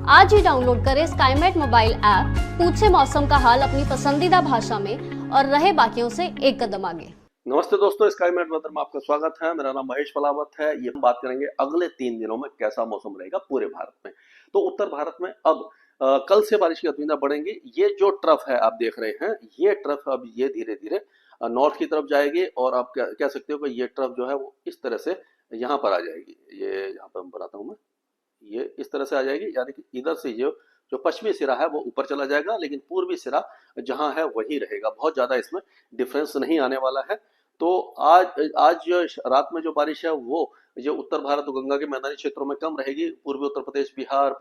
आज ही डाउनलोड करें Skymet mobile app, पूछे मौसम का हाल अपनी पसंदीदा भाषा में और रहे बाकियों से एक कदम आगे। नमस्ते दोस्तों, स्काईमेट वेदर में आपका स्वागत है। मेरा नाम महेश पलावत है। ये हम बात करेंगे अगले 3 दिनों में कैसा मौसम रहेगा पूरे भारत में। तो उत्तर भारत में अब कल से बारिश की गतिविधियां बढ़ेंगी। ये जो ट्रफ है आप देख रहे हैं, ये ट्रफ अब ये धीरे धीरे नॉर्थ की तरफ जाएगी और आप कह सकते हो कि ये ट्रफ जो है वो इस तरह से यहाँ पर आ जाएगी। ये यहाँ पर बनाता हूँ मैं, ये इस तरह से आ जाएगी, यानी कि इधर से जो जो पश्चिमी सिरा है वो ऊपर चला जाएगा, लेकिन पूर्वी सिरा जहां है वही रहेगा। बहुत ज्यादा इसमें डिफरेंस नहीं आने वाला है। तो आज जो रात में जो बारिश है वो जो उत्तर भारत और गंगा के मैदानी क्षेत्रों में कम रहेगी। पूर्वी उत्तर प्रदेश, बिहार,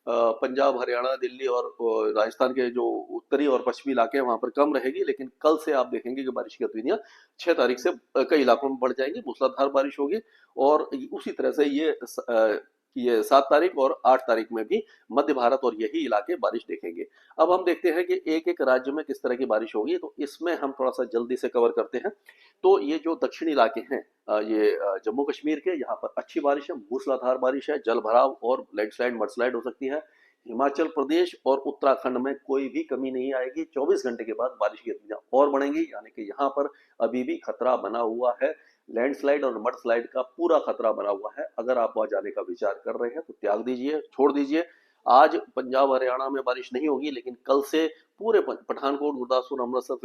पंजाब, हरियाणा, दिल्ली और राजस्थान के जो उत्तरी और पश्चिमी इलाके हैं वहां पर कम रहेगी। लेकिन कल से आप देखेंगे कि बारिश की गतिविधियां 6 तारीख से कई इलाकों में बढ़ जाएंगी, मूसलाधार बारिश होगी। और उसी तरह से ये 7 तारीख और 8 तारीख में भी मध्य भारत और यही इलाके बारिश देखेंगे। अब हम देखते हैं कि एक एक राज्य में किस तरह की बारिश होगी, तो इसमें हम थोड़ा सा जल्दी से कवर करते हैं। तो ये जो दक्षिणी इलाके हैं, ये जम्मू कश्मीर के, यहाँ पर अच्छी बारिश है, मूसलाधार बारिश है, जल भराव और लैंडस्लाइड मडस्लाइड हो सकती है। हिमाचल प्रदेश और उत्तराखंड में कोई भी कमी नहीं आएगी। 24 घंटे के बाद बारिश की गतिविधियां और बढ़ेंगी, यानी कि यहाँ पर अभी भी खतरा बना हुआ है। लैंडस्लाइड और मड स्लाइड का पूरा खतरा बना हुआ है। अगर आप वहां जाने का विचार कर रहे हैं तो त्याग दीजिए, छोड़ दीजिए। आज पंजाब हरियाणा में बारिश नहीं होगी, लेकिन कल से पूरे पठानकोट, गुरदासपुर, अमृतसर,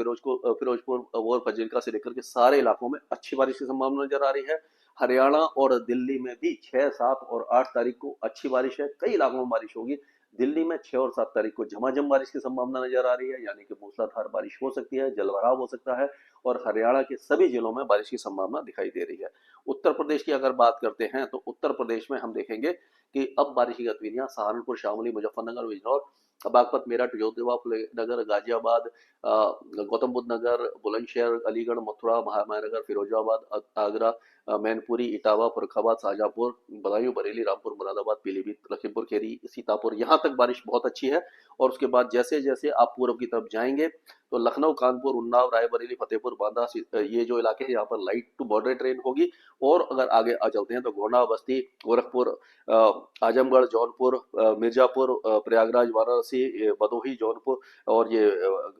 फिरोजपुर और फजीलका से लेकर के सारे इलाकों में अच्छी बारिश की संभावना नजर आ रही है। हरियाणा और दिल्ली में भी 6, 7 और 8 तारीख को अच्छी बारिश है। कई इलाकों में बारिश होगी। दिल्ली में 6 और 7 तारीख को झमाझम बारिश की संभावना नजर आ रही है, यानी कि मूसलाधार बारिश हो सकती है, जलभराव हो सकता है। और हरियाणा के सभी जिलों में बारिश की संभावना दिखाई दे रही है। उत्तर प्रदेश की अगर बात करते हैं तो उत्तर प्रदेश में हम देखेंगे कि अब बारिश की गतिविधियां सहारनपुर, शामली, मुजफ्फरनगर, बिजनौर, बागपत, मेरठ, योधवा, नगर, गाजियाबाद, गौतम बुद्ध नगर, बुलंदशहर, अलीगढ़, मथुरा, महामायानगर, फिरोजाबाद, आगरा, मैनपुरी, इटावा, फर्रुखाबाद, शाहजहांपुर, बदायूं, बरेली, रामपुर, मुरादाबाद, पीलीभीत, लखीमपुर खीरी, सीतापुर, यहाँ तक बारिश बहुत अच्छी है। और उसके बाद जैसे जैसे आप पूर्व की तरफ जाएंगे तो लखनऊ, कानपुर, उन्नाव, रायबरेली, फतेहपुर, बांदा, ये जो इलाके हैं यहाँ पर लाइट टू मॉडरेट रेन होगी। और अगर आगे आ चलते हैं तो गोंडा, बस्ती, गोरखपुर, आजमगढ़, जौनपुर, मिर्जापुर, प्रयागराज, वाराणसी, भदोही, जौनपुर और ये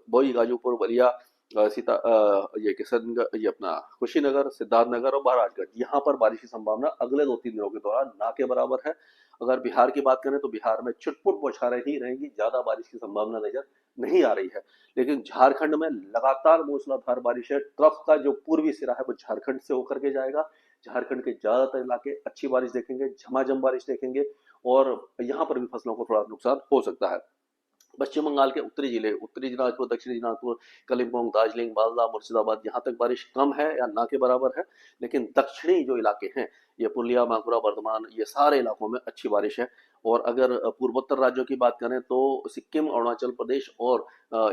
बोई, गाजीपुर, बलिया, ये किशनगढ़, ये अपना कुशीनगर, सिद्धार्थनगर और महाराजगंज, यहाँ पर बारिश की संभावना अगले 2-3 दिनों के दौरान ना के बराबर है। अगर बिहार की बात करें तो बिहार में छुटपुट बौछारें ही रहेंगी, ज्यादा बारिश की संभावना नजर नहीं आ रही है। लेकिन झारखंड में लगातार मूसलाधार बारिश है। ट्रफ का जो पूर्वी सिरा है वो झारखंड से होकर के जाएगा। झारखंड के ज्यादातर इलाके अच्छी बारिश देखेंगे, झमाझम बारिश देखेंगे और यहाँ पर भी फसलों को थोड़ा नुकसान हो सकता है। पश्चिम बंगाल के उत्तरी जिले, उत्तरी दिनाजपुर, दक्षिणी दिनाजपुर, कलिम्पोंग, दार्जिलिंग, मालदा, मुर्शिदाबाद, यहाँ तक बारिश कम है या ना के बराबर है। लेकिन दक्षिणी जो इलाके हैं, ये पुरुलिया, बांकुरा, बर्धमान, ये सारे इलाकों में अच्छी बारिश है। और अगर पूर्वोत्तर राज्यों की बात करें तो सिक्किम, अरुणाचल प्रदेश और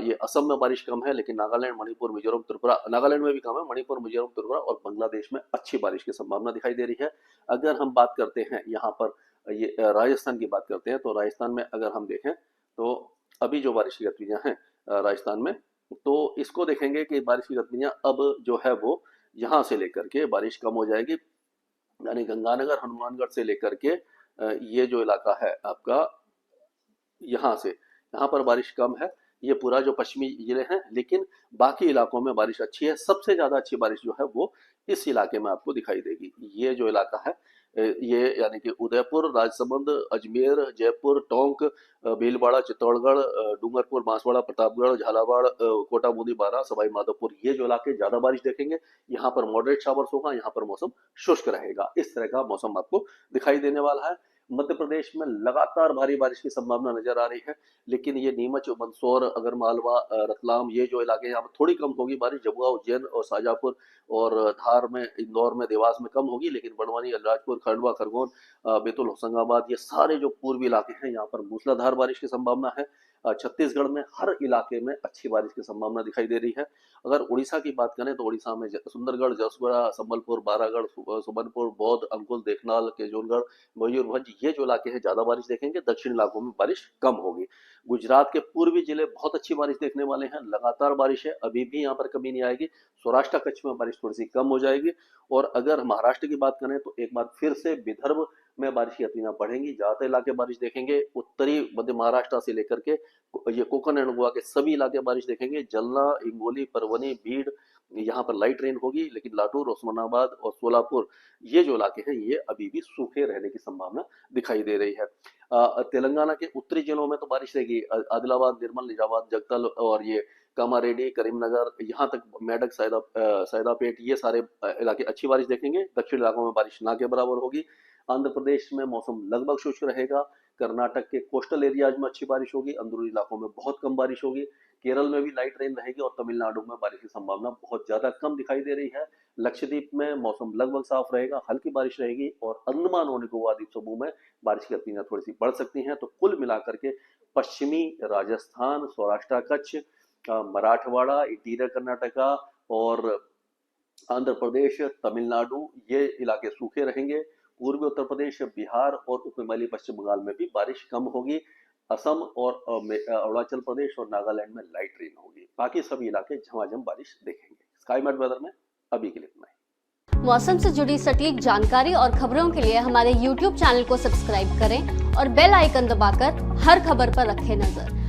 ये असम में बारिश कम है। लेकिन नागालैंड, मणिपुर, मिजोरम, त्रिपुरा, नागालैंड में भी कम है, मणिपुर, मिजोरम, त्रिपुरा और बांग्लादेश में अच्छी बारिश की संभावना दिखाई दे रही है। अगर हम बात करते हैं यहाँ पर ये राजस्थान की बात करते हैं, तो राजस्थान में अगर हम देखें तो अभी जो बारिश की गतिविधियां हैं राजस्थान में, तो इसको देखेंगे कि बारिश की गतिविधियां अब जो है वो यहाँ से लेकर के बारिश कम हो जाएगी, यानी गंगानगर, हनुमानगढ़ से लेकर के ये जो इलाका है आपका, यहाँ से यहाँ पर बारिश कम है। ये पूरा जो पश्चिमी जिले हैं, लेकिन बाकी इलाकों में बारिश अच्छी है। सबसे ज्यादा अच्छी बारिश जो है वो इस इलाके में आपको दिखाई देगी। ये जो इलाका है, ये यानी कि उदयपुर, राजसमंद, अजमेर, जयपुर, टोंक, भीलवाड़ा, चित्तौड़गढ़, डूंगरपुर, बांसवाड़ा, प्रतापगढ़, झालावाड़, कोटा, बूंदी, बारां, सवाई माधोपुर, ये जो इलाके ज्यादा बारिश देखेंगे। यहाँ पर मॉडरेट शावर्स होगा, यहाँ पर मौसम शुष्क रहेगा। इस तरह का मौसम आपको दिखाई देने वाला है। मध्य प्रदेश में लगातार भारी बारिश की संभावना नजर आ रही है, लेकिन ये नीमच, मंदसौर, अगर मालवा, रतलाम, ये जो इलाके यहाँ पर थोड़ी कम होगी बारिश। जबुआ, उज्जैन और शाजापुर और धार में, इंदौर में, देवास में कम होगी। लेकिन बड़वानी, अलीराजपुर, खंडवा, खरगोन, बैतूल, होशंगाबाद, ये सारे जो पूर्वी इलाके हैं यहाँ पर मूसलाधार बारिश की संभावना है। छत्तीसगढ़ में हर इलाके में अच्छी बारिश की संभावना दिखाई दे रही है। अगर उड़ीसा की बात करें तो उड़ीसा में सुंदरगढ़, जसुआ, संबलपुर, बारागढ़, सुबनपुर, बौद्ध, अंकुल, देखनाल, केजोनगढ़, मयूरभंज, ये जो इलाके हैं ज्यादा बारिश देखेंगे। दक्षिण इलाकों में बारिश कम होगी। गुजरात के पूर्वी जिले बहुत अच्छी बारिश देखने वाले हैं, लगातार बारिश है, अभी भी यहाँ पर कमी नहीं आएगी। सौराष्ट्र, कच्छ में बारिश थोड़ी सी कम हो जाएगी। और अगर महाराष्ट्र की बात करें तो एक बार फिर से विदर्भ में बारिश की गतिविधियां बढ़ेंगी। ज्यादातर इलाके बारिश देखेंगे। उत्तरी मध्य महाराष्ट्र से लेकर के ये कोकण एंड गोवा के सभी इलाके बारिश देखेंगे। जलना, हिंगोली, परभनी, भीड़, यहाँ पर लाइट रेन होगी, लेकिन लातूर, उस्मानाबाद और सोलापुर ये जो इलाके हैं ये अभी भी सूखे रहने की संभावना दिखाई दे रही है। तेलंगाना के उत्तरी जिलों में तो बारिश रहेगी। आदिलाबाद, निर्मल, निजामाबाद, जगतल और ये कामारेड्डी, करीमनगर, यहाँ तक मेडक, सैदापेट ये सारे इलाके अच्छी बारिश देखेंगे। दक्षिण इलाकों में बारिश ना के बराबर होगी। आंध्र प्रदेश में मौसम लगभग शुष्क रहेगा। कर्नाटक के कोस्टल एरियाज में अच्छी बारिश होगी। अंदरूनी इलाकों में बहुत कम बारिश होगी। केरल में भी लाइट रेन रहेगी और तमिलनाडु में बारिश की संभावना बहुत ज्यादा कम दिखाई दे रही है। लक्षद्वीप में मौसम लगभग साफ रहेगा, हल्की बारिश रहेगी और अंडमान और निकोबार द्वीप समूह में बारिश की गतिविधियां थोड़ी सी बढ़ सकती हैं। तो कुल मिलाकर के पश्चिमी राजस्थान, सौराष्ट्र, कच्छ, मराठवाड़ा, इंटीरियर कर्नाटका और आंध्र प्रदेश, तमिलनाडु ये इलाके सूखे रहेंगे। पूर्वी उत्तर प्रदेश, बिहार और उपमली पश्चिम बंगाल में भी बारिश कम होगी। असम और अरुणाचल प्रदेश और नागालैंड में लाइट रेन होगी। बाकी सभी इलाके झमाझम बारिश देखेंगे। स्काईमेट वेदर में अभी के लिए इतना ही। मौसम से जुड़ी सटीक जानकारी और खबरों के लिए हमारे YouTube चैनल को सब्सक्राइब करें और बेल आइकन दबाकर हर खबर पर रखें नजर।